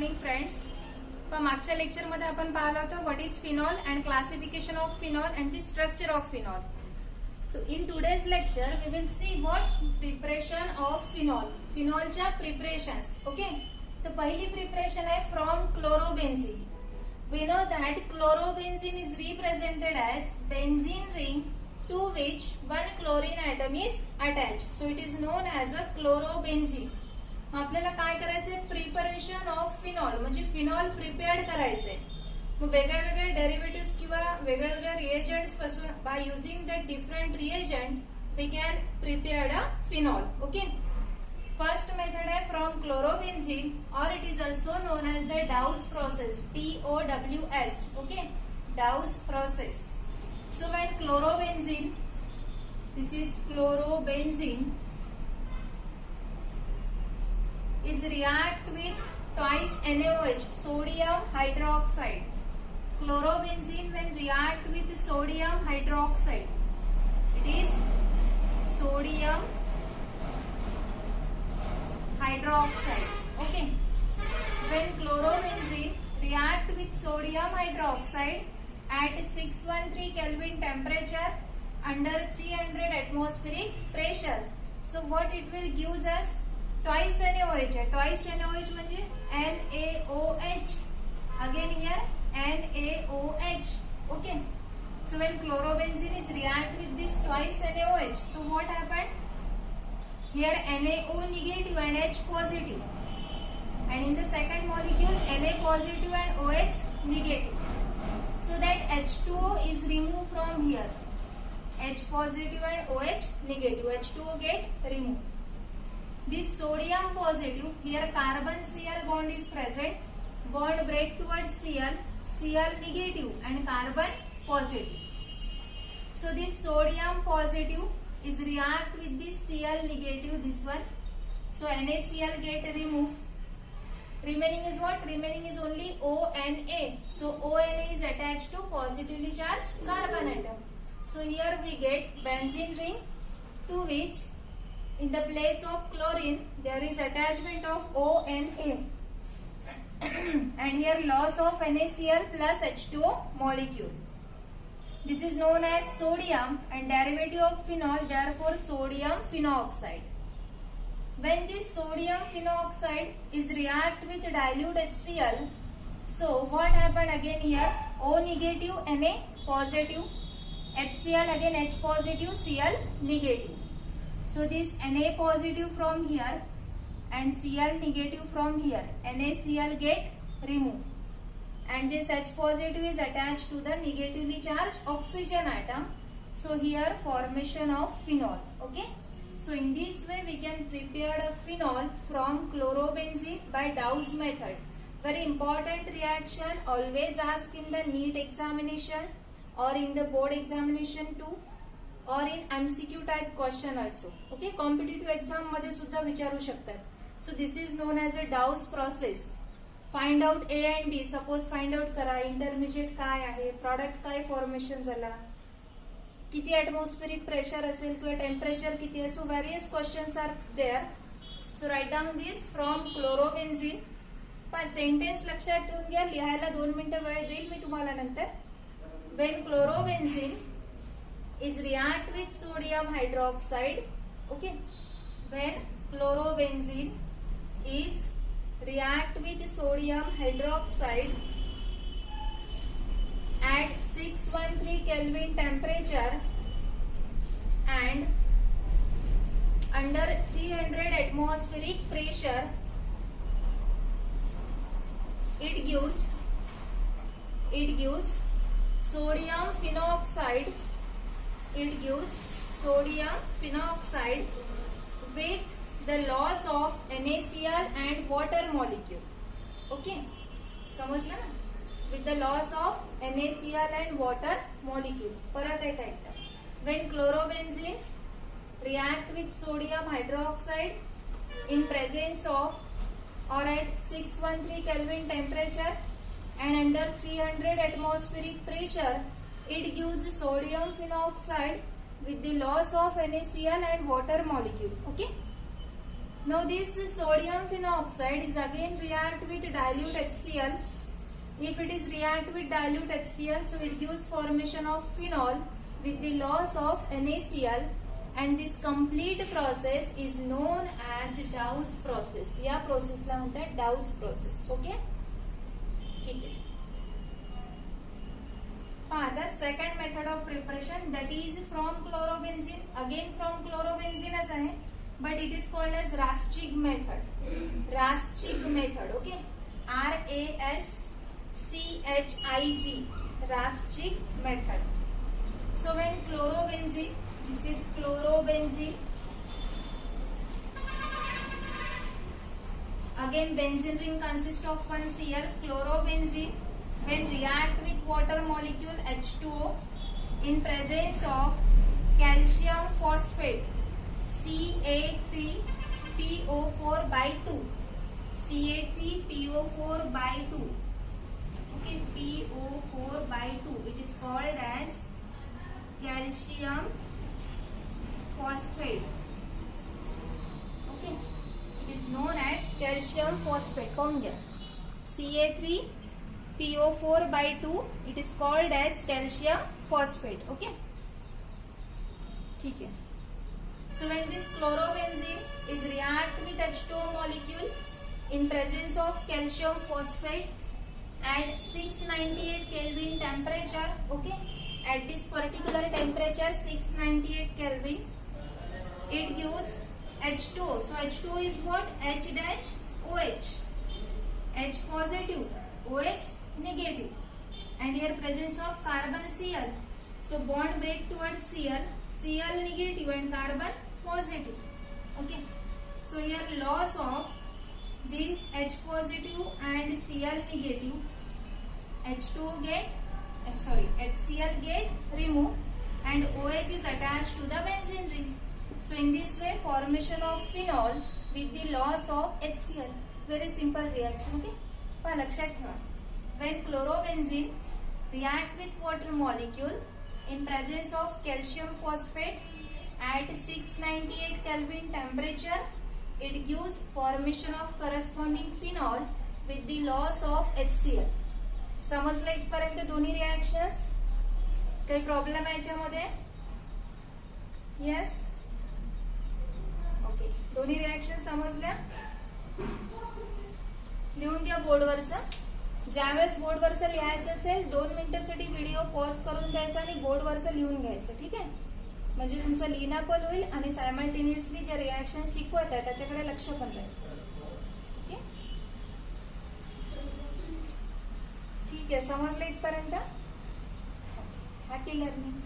Morning friends. मागच्या lecture मध्ये आपण पाहिलं होतं what is phenol and classification of phenol and the structure of phenol. In today's lecture we will see what preparation of phenol. फिनॉलच्या preparations. Okay, तर पहिली preparation आहे from chlorobenzene. We know that chlorobenzene is represented as benzene ring to which one chlorine atom is attached. So it is known as a chlorobenzene. आपल्याला काय करायचंय? Preparation of phenol, म्हणजे phenol prepared करायचंय. मग वेगळ्या वेगळ्या derivative किंवा वेगळ्या वेगळ्या रिएजंट्स पासून by using the different reagent we can prepared a phenol. Okay, first method है फ्रॉम क्लोरोबेन्झीन और it is also known as the Dow's process. TOWS. Okay, Dow's process. So when chlorobenzene, this is chlorobenzene, is react with twice NaOH, sodium hydroxide. Chlorobenzene when react with sodium hydroxide, it is sodium hydroxide. Okay, when chlorobenzene react with sodium hydroxide at 613 Kelvin temperature under 300 atmospheric pressure, so what it will gives us? Twice NaOH. Twice NaOH म्हणजे NaOH. Again here NaOH. Okay. So when chlorobenzene is react with this twice NaOH, so what happened? Here NaO negative and H positive. And in the second molecule Na positive and OH negative. So that H2O is removed from here. H positive and OH negative. H2O get removed. This sodium positive, here carbon Cl bond is present, bond break towards Cl, Cl negative and carbon positive. So this sodium positive is react with this Cl negative, this one. So NaCl get removed. Remaining is what? Remaining is only ONa. So ONa is attached to positively charged carbon atom. So here we get benzene ring to which in the place of chlorine there is attachment of ONa and here loss of NaCl plus H2O molecule. This is known as sodium and derivative of phenol, therefore sodium phenoxide. When this sodium phenoxide is react with dilute HCl, so what happened again here? O negative, Na positive, HCl again H positive, Cl negative. So this Na positive from here and Cl negative from here, NaCl get removed and this H positive is attached to the negatively charged oxygen atom. So here formation of phenol. Okay, so in this way we can prepare a phenol from chlorobenzene by Dawes method. Very important reaction, always asked in the NEET examination or in the board examination too. और इन MCQ type question also. Okay, competitive exam मध्ये सुद्धा विचारू शकतात. So this is known as a Downs process. Find out A and D. Suppose find out करा intermediate काय आहे, product काय फॉर्मेशन झाला, किती ऍटमॉस्फेरिक प्रेशर असेल किंवा टेम्परेचर किती आहे. So various questions are there. So write down this from chlorobenzene. पण सेंटेन्स लक्षात ठेवून घ्या, लिहायला 2 मिनिटं वेळ देईल मी तुम्हाला नंतर. When chlorobenzene is react with sodium hydroxide. Okay, when chlorobenzene is react with sodium hydroxide at 613 Kelvin temperature and under 300 atmospheric pressure, it gives sodium phenoxide. It gives sodium phenoxide with the loss of NaCl and water molecule. Okay, समजलं ना? With the loss of NaCl and water molecule. परत एकदा. When chlorobenzene react with sodium hydroxide in presence of or at 613 Kelvin temperature and under 300 atmospheric pressure, it gives sodium phenoxide with the loss of NaCl and water molecule. Okay, Now this sodium phenoxide is again react with dilute HCl. If it is react with dilute HCl, so it gives formation of phenol with the loss of NaCl, and this complete process is known as Dow's process. या प्रोसेसला म्हणतात Dow's process. Okay, ठीक आहे. The second method of preparation, that is from chlorobenzene. Again from chlorobenzene as आहे, but it is called as Raschig method. Raschig method. Okay, RASCHIG. Raschig method. So when chlorobenzene, this is chlorobenzene. Again benzene ring consists of one Cl. Chlorobenzene, when react with water molecule H2O in presence of calcium phosphate Ca3PO4 by 2. Ca3PO4 by 2. Okay, PO4 by 2. It is called as calcium phosphate. Okay, it is known as calcium phosphate. Come here. Ca3PO4 by 2. It is called as calcium phosphate. Okay, ठीक है. So when this chlorobenzene is react with H2O molecule in presence of calcium phosphate at 698 Kelvin temperature, okay, at this particular temperature 698 Kelvin, it gives H2O. So H2O is what? H dash OH. H positive, OH negative, and here presence of carbon Cl. So bond break towards Cl, Cl negative and carbon positive. Okay, so here loss of this H positive and Cl negative, H2O get HCl get removed and OH is attached to the benzene ring. So in this way formation of phenol with the loss of HCl. Very simple reaction. Okay, पण लक्षात ठेवा, when chlorobenzene react with water molecule in presence of calcium phosphate at 698 Kelvin temperature, it gives formation of corresponding phenol with the loss of HCl. समजलं इथपर्यंत दोन्ही reactions? काही problem आहे याच्यामध्ये? Yes, okay, दोन्ही रिएक्शन समजल्या? लिहून घ्या बोर्डवरचं. ज्यावेळेस बोर्डवरचं लिहायचं असेल 2 मिनिटांसाठी व्हिडिओ पॉज करून द्यायचा आणि बोर्डवरचं लिहून घ्यायचं. ठीक आहे, म्हणजे तुमचं लिहिणं पण होईल आणि सायमल्टेनियसली जे रिएक्शन शिकवत आहे त्याच्याकडे लक्ष पण राहील. ओके, ठीक आहे, समजलं इथपर्यंत? Happy learning.